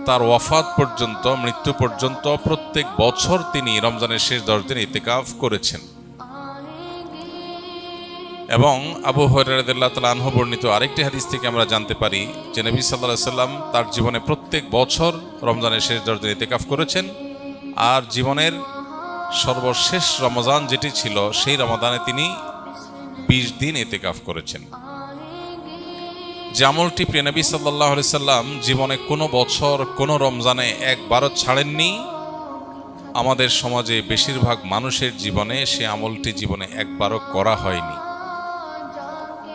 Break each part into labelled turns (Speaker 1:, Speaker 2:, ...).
Speaker 1: তার ওয়াফাত পর্যন্ত, মৃত্যু পর্যন্ত প্রত্যেক বছর তিনি রমজানের শেষ 10 দিন ইতিকাফ করেছেন। এবং আবু হুরায়রা রাদিয়াল্লাহু তাআলা আনহু বর্ণিত আরেকটি হাদিস থেকে আমরা জানতে পারি যে নবী সাল্লাল্লাহু আলাইহি সাল্লাম তার জীবনে প্রত্যেক বছর রমজানের শেষ 10 দিন ইতিকাফ করেছেন। আর জীবনের সর্বশেষ রমজান যেটি ছিল, সেই রমাদানে তিনি 20 দিন ইতিকাফ করেছেন। যে আমলটি প্রিয় নবী সাল্লাল্লাহু আলাইহি সাল্লাম জীবনে কোনো বছর কোনো রমজানে একবারও ছাড়েননি, আমাদের সমাজে বেশিরভাগ মানুষের জীবনে সে আমলটি জীবনে একবারও করা হয়নি।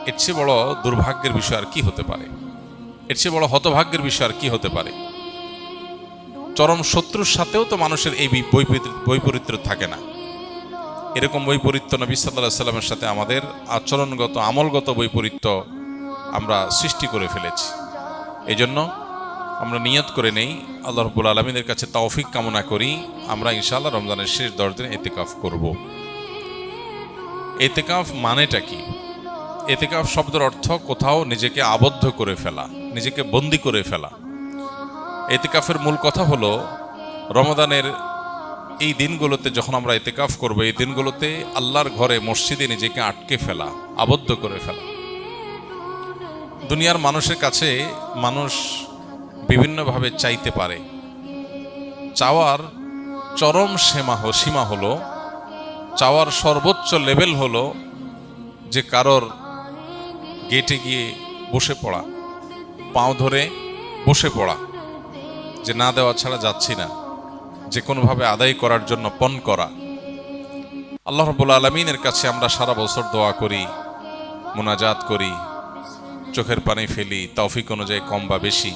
Speaker 1: এর চেয়ে বড় দুর্ভাগ্যের বিষয় আর কি হতে পারে? এর চেয়ে বড় হতভাগ্যের বিষয় আর কি হতে পারে? চরম শত্রুর সাথেও তো মানুষের এই বৈপরীত্য থাকে না। এরকম বৈপরীত্য নবী সাল্লাল্লাহু আলাইহি সাল্লামের সাথে আমাদের আচরণগত, আমলগত বৈপরীত্য আমরা সৃষ্টি করে ফেলেছি। এই জন্য আমরা নিয়ত করে নেই, আল্লাহ রাব্বুল আলামিনের কাছে তৌফিক কামনা করি, আমরা ইনশাআল্লাহ রমজানের শেষ 10 দিন ইতিকাফ করব। ইতিকাফ মানেটা কি? ইতিকাফ শব্দের অর্থ কোথাও নিজেকে আবদ্ধ করে ফেলা, নিজেকে বন্দী করে ফেলা। ইতিকাফের মূল কথা হলো রমাদানের এই দিনগুলোতে যখন আমরা ইতিকাফ করব, এই দিনগুলোতে আল্লাহর ঘরে, মসজিদে নিজেকে আটকে ফেলা, আবদ্ধ করে ফেলা। দুনিয়ার মানুষের কাছে মানুষ বিভিন্নভাবে চাইতে পারে। চাওয়ার চরম সীমা হলো, চাওয়ার সর্বোচ্চ লেভেল হলো যে কারোর গেটে গিয়ে বসে পড়া, পাও ধরে বসে পড়া, যে না দেওয়া ছাড়া যাচ্ছি না, যে কোনোভাবে আদায় করার জন্য পণ করা। আল্লাহ রাব্বুল আলামিনের কাছে আমরা সারা বছর দোয়া করি, মুনাজাত করি, চোখের পানি ফেলি, তৌফিক অনুযায়ী কম বা বেশি।